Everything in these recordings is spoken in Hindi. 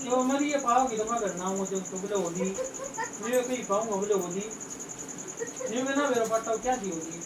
जो हमारी ये पाओगी तो मैं करना हूँ जो तो बोले होली मैं कहीं पाऊंगा बोले होली नहीं मैं ना मेरा पट्टा क्या दी होली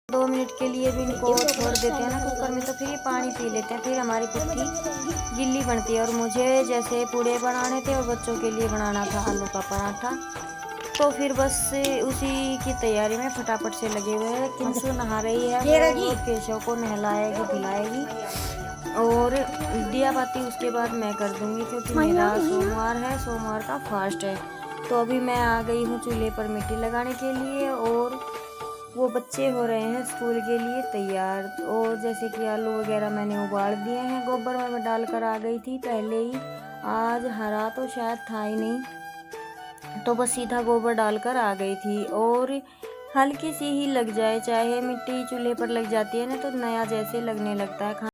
दो मिनट के लिए भी इनको छोड़ देते हैं ना कुकर में तो फिर ये पानी पी लेते हैं, फिर हमारी पिट्ठी गिल्ली बनती है। और मुझे जैसे पूड़े बनाने थे और बच्चों के लिए बनाना था आलू का पराठा, तो फिर बस उसी की तैयारी में फटाफट से लगे हुए हैं। किंसु नहा रही है वो केशव को नहलाएगी धुलाएगी और दिया बाती उसके बाद मैं कर दूंगी क्योंकि मेरा सोमवार है, सोमवार का फास्ट है। तो अभी मैं आ गई हूँ चूल्हे पर मिट्टी लगाने के लिए और वो बच्चे हो रहे हैं स्कूल के लिए तैयार। और जैसे कि आलू वगैरह मैंने उबाल दिए हैं, गोबर में मैं डालकर आ गई थी पहले ही, आज हरा तो शायद था ही नहीं, तो बस सीधा गोबर डालकर आ गई थी। और हल्की सी ही लग जाए, चाहे मिट्टी चूल्हे पर लग जाती है ना तो नया जैसे लगने लगता है।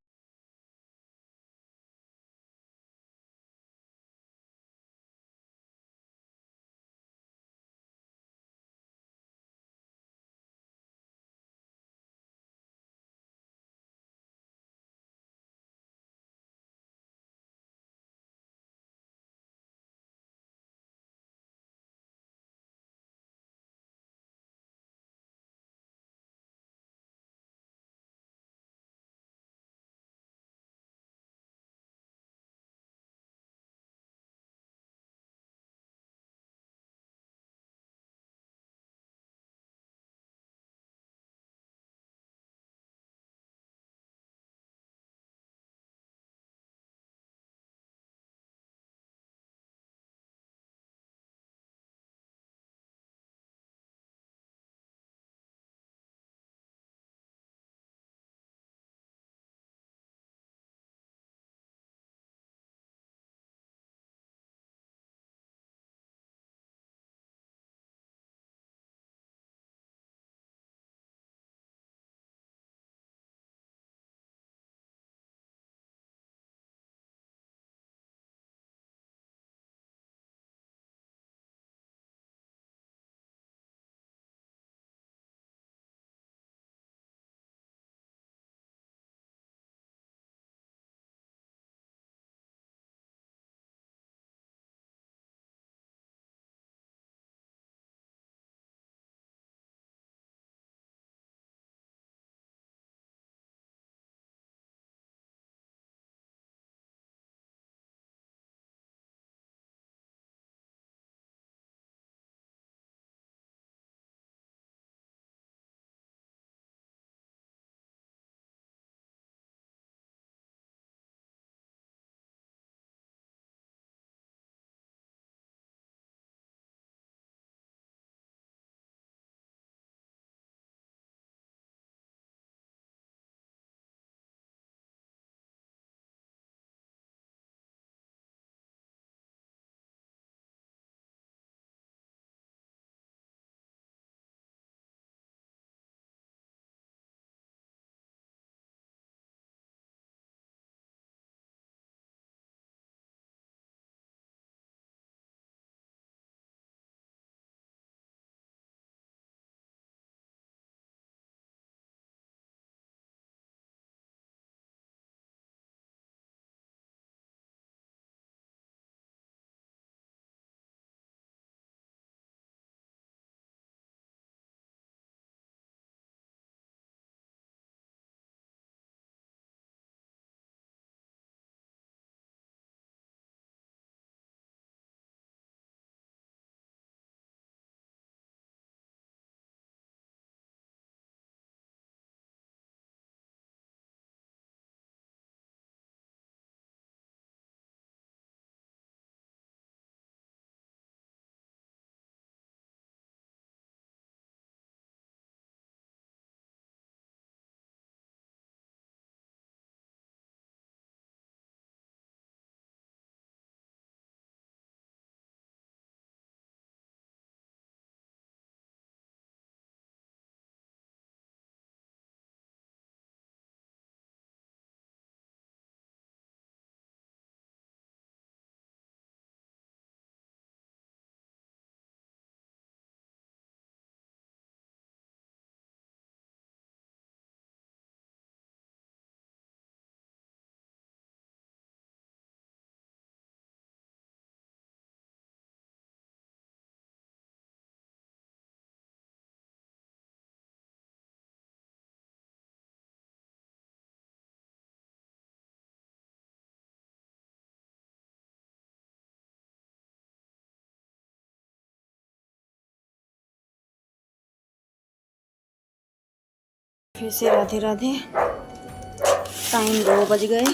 फिर से राधे राधे। टाइम 2 बज गए,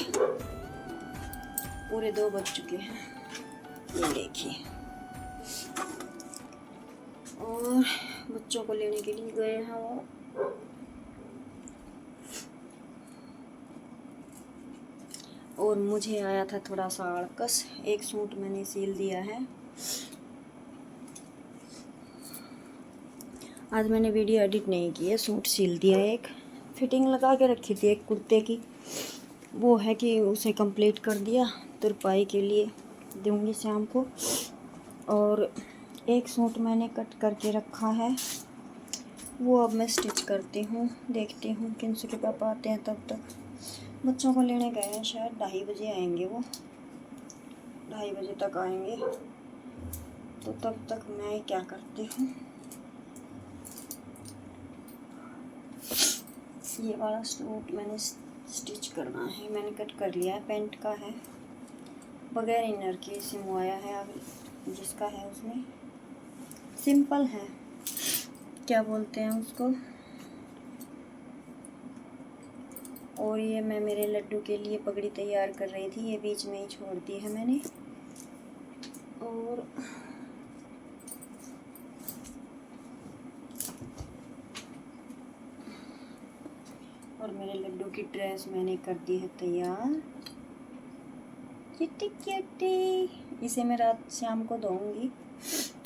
पूरे 2 बज चुके हैं, ये देखिए। और बच्चों को लेने के लिए गए हैं वो। और मुझे आया था थोड़ा सा अड़कस, एक सूट मैंने सिल दिया है। आज मैंने वीडियो एडिट नहीं की है, सूट सिल दिया है। एक फिटिंग लगा के रखी थी एक कुर्ते की, वो है कि उसे कंप्लीट कर दिया, तुरपाई के लिए दूंगी शाम को। और एक सूट मैंने कट करके रखा है, वो अब मैं स्टिच करती हूँ। देखती हूँ किनसे के पापा आते हैं, तब तक बच्चों को लेने गए हैं, शायद 2:30 बजे आएंगे वो, 2:30 बजे तक आएंगे। तो तब तक मैं क्या करती हूँ, ये वाला सूट मैंने स्टिच करना है, मैंने कट कर लिया है, पैंट का है, बगैर इनर के सिमवाया है। अब जिसका है उसमें सिंपल है, क्या बोलते हैं उसको। और ये मैं मेरे लड्डू के लिए पगड़ी तैयार कर रही थी, ये बीच में ही छोड़ दी है मैंने। और मेरे लड्डू की ड्रेस मैंने कर दी है तैयार, किट्टी किट्टी। इसे मैं रात शाम को धोऊंगी,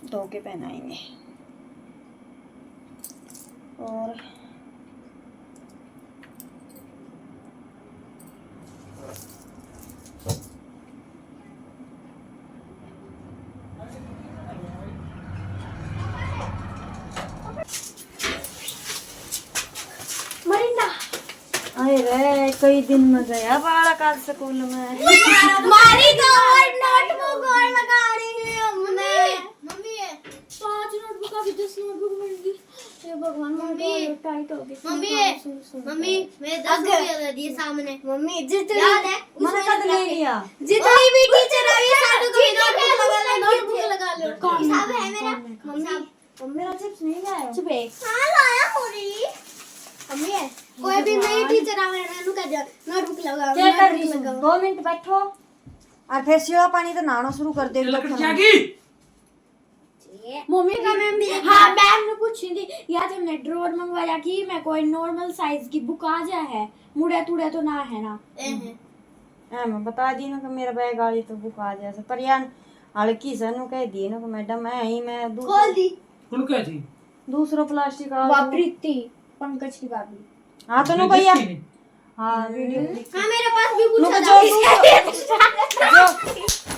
धो के पहनाएंगे। और अरे रे, कई दिन में गया बालक आज स्कूल में। मारी तो और नोटबुक और लगा रही है हमने। मम्मी 5 नोटबुक अभी 10 नोटबुक मिल गई। हे भगवान, मम्मी टाइट हो गई। मम्मी मैं 10 रुपया दे दिए सामने। मम्मी जितनी याद है मैंने कद ले लिया, जितनी भी टीचर आई सारे को नोटबुक लगा लो। हिसाब है मेरा। मम्मी मेरा चिप्स नहीं लाया। चुप है। हां लाया पूरी। मम्मी है कोई भी नई टीचर आवे ना का नोटबुक लगाओ, क्या कर रही नोटबुक हो? लगाओ। 2 मिनट बैठो और फिर सीधा पानी तो नहाना शुरू कर दे। मम्मी का मैम भी हाँ मैम ने पूछी थी या जब मैं ड्रॉर मंगवाया कि मैं कोई नॉर्मल साइज की बुक आ जा है, मुड़े तुड़े तो ना है ना। मैं बता दी ना कि मेरा बैग आली तो बुक आ जाए, पर यार हल्की सनु कह दी ना कि मैडम मैं खोल दी। कौन क्या थी? दूसरा प्लास्टिक आ वापरीती पंकज की भाभी। हाँ तो नो भैया, हाँ वीडियो हाँ मेरे पास भी कुछ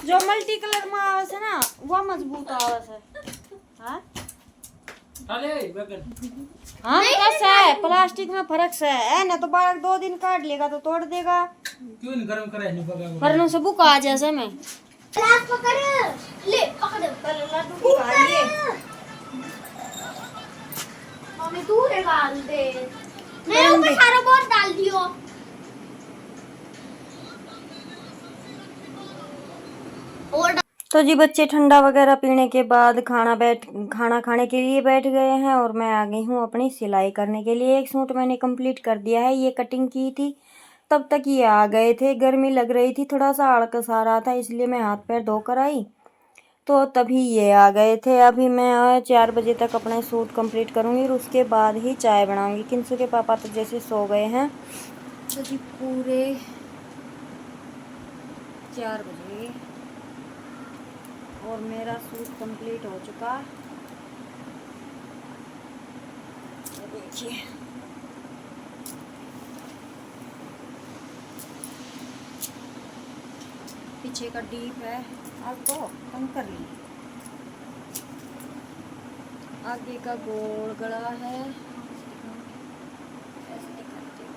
जो मल्टी कलर में आवे है ना, वो मजबूत आवे है। हाँ अरे बगल हाँ कैसा है, प्लास्टिक में फर्क से है ना, तो बालक 2 दिन काट लेगा तो तोड़ देगा। क्यों नहीं गरम कराए नहीं बगल वरना से बुक आ जैसे में ग्लास पकड़ ले, पकड़ लड्डू की खा लिए। मम्मी तू निकाल दे, मेरे ऊपर सारा बहुत डाल दियो। और तो जी बच्चे ठंडा वगैरह पीने के बाद खाना खाने के लिए बैठ गए हैं, और मैं आ गई हूँ अपनी सिलाई करने के लिए। एक सूट मैंने कंप्लीट कर दिया है, ये कटिंग की थी, तब तक ये आ गए थे। गर्मी लग रही थी, थोड़ा सा आड़कस आ रहा था, इसलिए मैं हाथ पैर धोकर आई, तो तभी ये आ गए थे। अभी मैं 4 बजे तक अपना सूट कंप्लीट करूँगी और उसके बाद ही चाय बनाऊँगी। किंसु के पापा तो जैसे सो गए हैं। तो जी पूरे 4 बजे और मेरा सूट कंप्लीट हो चुका। देखिए पीछे का डीप है, आपको कम कर ली। आगे का गोल गला है, ऐसे दिखाते हैं।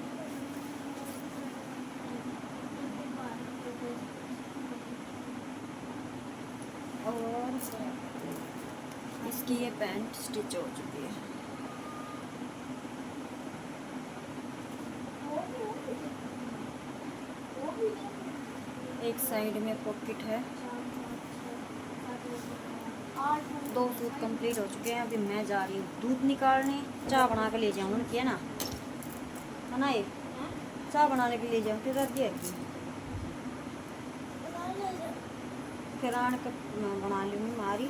और इसकी ये पैंट स्टिच हो चुकी है। एक साइड में पॉकेट है। 2 सूट कंप्लीट हो चुके हैं। अभी मैं जा रही हूँ दूध निकालने, चाय बना के ले जाऊँगी, है ना। बनाए चाय बनाने के लिए जाओ फिर रख दिया फिर आन कर मैं बना लूँगी मारी।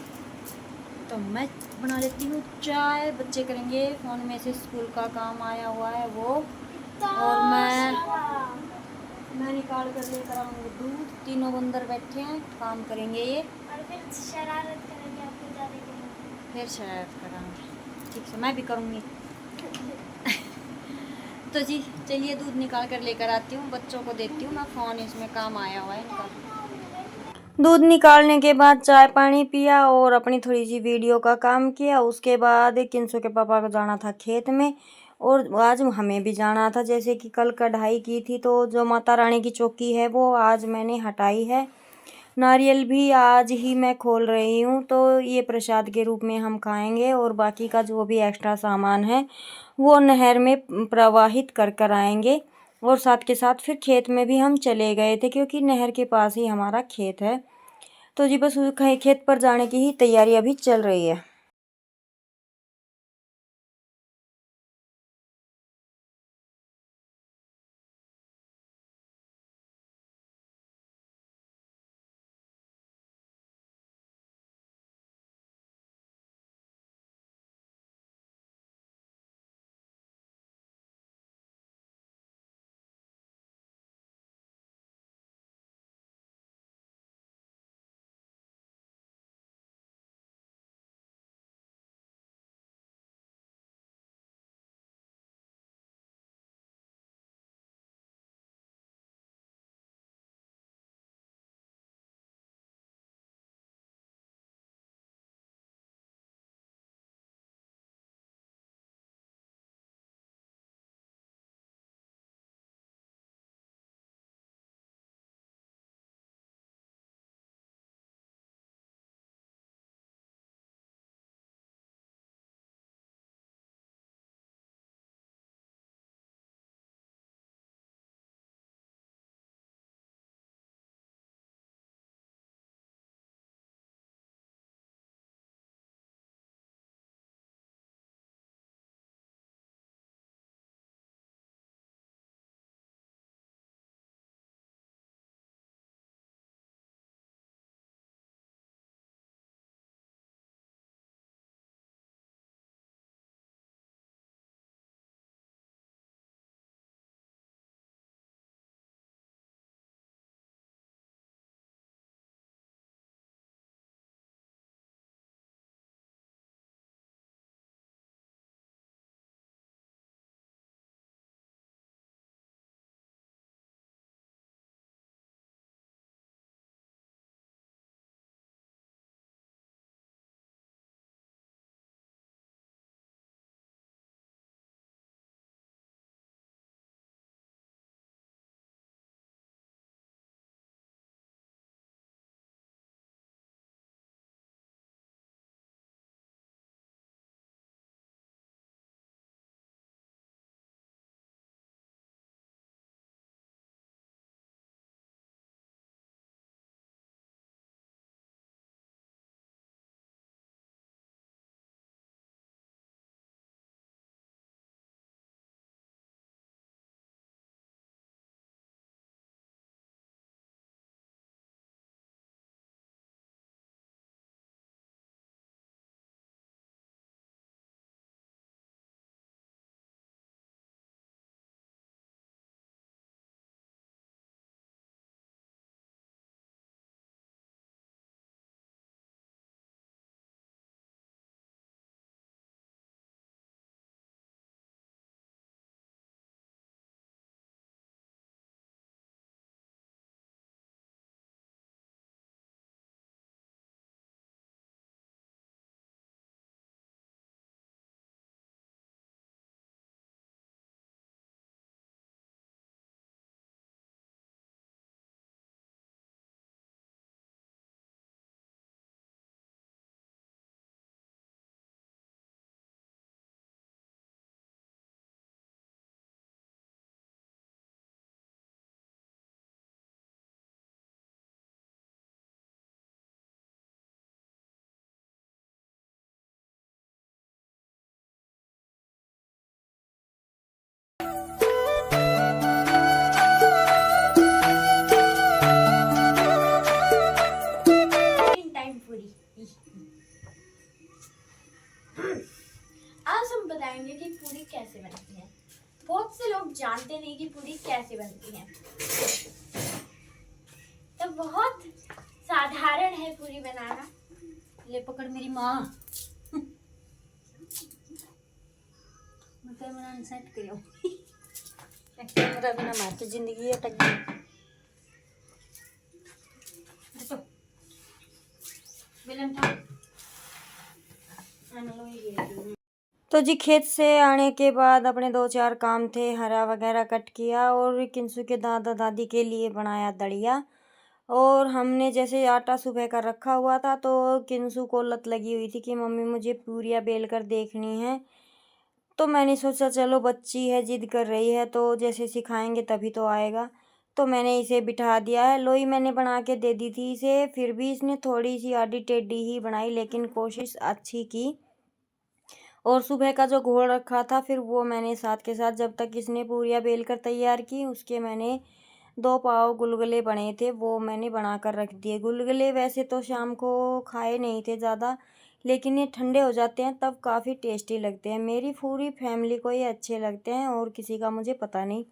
तो मैं बना लेती हूँ चाय, बच्चे करेंगे फ़ोन में से स्कूल का काम आया हुआ है वो, और मैं निकाल कर लेकर आऊँगी दूध। तीनों बंदर बैठे हैं काम करेंगे ये, और फिर शरारत करेंगे आपके जाने के लिए। फिर शरारत कराऊंगी। ठीक है मैं भी करूँगी। तो जी चलिए दूध निकाल कर लेकर आती हूँ, बच्चों को देती हूँ मैं फ़ोन, इसमें काम आया हुआ है इनका। दूध निकालने के बाद चाय पानी पिया और अपनी थोड़ी सी वीडियो का काम किया। उसके बाद किंसु के पापा को जाना था खेत में, और आज हमें भी जाना था। जैसे कि कल कढ़ाई की थी तो जो माता रानी की चौकी है वो आज मैंने हटाई है। नारियल भी आज ही मैं खोल रही हूँ, तो ये प्रसाद के रूप में हम खाएंगे, और बाकी का जो भी एक्स्ट्रा सामान है वो नहर में प्रवाहित कर कर आएंगे। और साथ के साथ फिर खेत में भी हम चले गए थे क्योंकि नहर के पास ही हमारा खेत है। तो जी बस खेत पर जाने की ही तैयारी अभी चल रही है। लोग जानते नहीं कि पूरी कैसे बनती है, तो बहुत साधारण है पूरी बनाना। ले पकड़ मेरी माँ। मैं कैमरा सेट करो। कैमरा बिना मार के जिंदगी अटक गई। तो जी खेत से आने के बाद अपने 2-4 काम थे, हरा वगैरह कट किया और किंसू के दादा दादी के लिए बनाया दलिया। और हमने जैसे आटा सुबह का रखा हुआ था तो किंसू को लत लगी हुई थी कि मम्मी मुझे पूरियाँ बेल कर देखनी है। तो मैंने सोचा चलो बच्ची है जिद कर रही है तो जैसे सिखाएंगे तभी तो आएगा। तो मैंने इसे बिठा दिया है। लोई मैंने बना के दे दी थी इसे, फिर भी इसने थोड़ी सी आड़ी टेढ़ी ही बनाई लेकिन कोशिश अच्छी की। और सुबह का जो घोल रखा था फिर वो मैंने साथ के साथ जब तक इसने पूरियाँ बेल कर तैयार की उसके मैंने 2 पाव गुलगुले बने थे वो मैंने बना कर रख दिए। गुलगुले वैसे तो शाम को खाए नहीं थे ज़्यादा, लेकिन ये ठंडे हो जाते हैं तब काफ़ी टेस्टी लगते हैं। मेरी पूरी फैमिली को ये अच्छे लगते हैं और किसी का मुझे पता नहीं।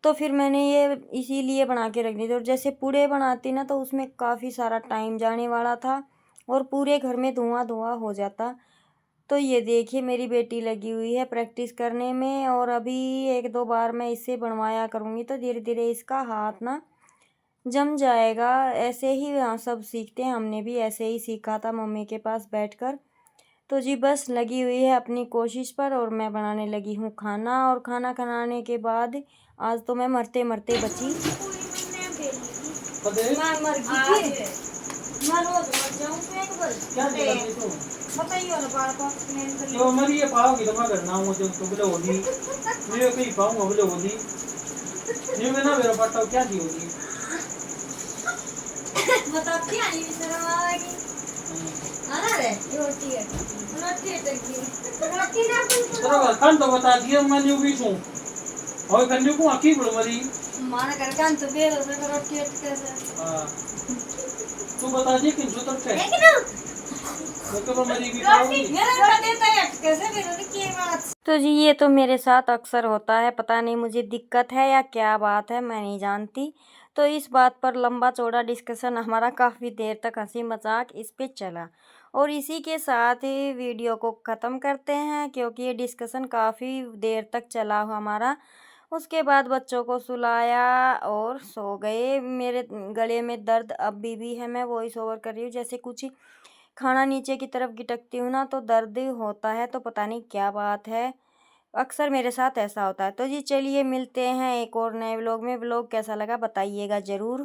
तो फिर मैंने ये इसीलिए बना के रख दी थी। और जैसे पूड़े बनाती ना तो उसमें काफ़ी सारा टाइम जाने वाला था और पूरे घर में धुआं धुआं हो जाता। तो ये देखिए मेरी बेटी लगी हुई है प्रैक्टिस करने में और अभी 1-2 बार मैं इससे बनवाया करूँगी तो धीरे धीरे इसका हाथ ना जम जाएगा। ऐसे ही हाँ सब सीखते हैं, हमने भी ऐसे ही सीखा था मम्मी के पास बैठकर। तो जी बस लगी हुई है अपनी कोशिश पर और मैं बनाने लगी हूँ खाना। और खाना बनाने के बाद आज तो मैं मरते मरते बची। मैं मर गई थी, मैं रोज मर जाऊँ तो एक बार क्या करती तू? बताइए ना पापा मैं तो मरी ये पाओगी तो मैं करना हूँ जो तो बोले होली मैं कहीं पाऊंगा बोले होली नहीं मैं ना मेरा पट्टा क्या दी होगी बताती आई शर्म आएगी। आना रे रोटी है रोटी ना तेरा खान तो बता दिया मैं न्यू भी हूँ और कन्यू को आखी बोल मरी माना कर कान तो बेल से रोटी कैसे। हाँ तू बता दिए कि जो तक है तो मरी भी तो जी ये तो मेरे साथ अक्सर होता है, पता नहीं मुझे दिक्कत है या क्या बात है मैं नहीं जानती। तो इस बात पर लंबा चौड़ा डिस्कशन हमारा काफ़ी देर तक हंसी मजाक इस पे चला और इसी के साथ ही वीडियो को ख़त्म करते हैं क्योंकि ये डिस्कशन काफ़ी देर तक चला हमारा। उसके बाद बच्चों को सुलाया और सो गए। मेरे गले में दर्द अब भी है, मैं वॉइस ओवर कर रही हूँ। जैसे कुछ खाना नीचे की तरफ गिटकती हूँ ना तो दर्द होता है, तो पता नहीं क्या बात है, अक्सर मेरे साथ ऐसा होता है। तो जी चलिए मिलते हैं एक और नए व्लॉग में। व्लॉग कैसा लगा बताइएगा ज़रूर।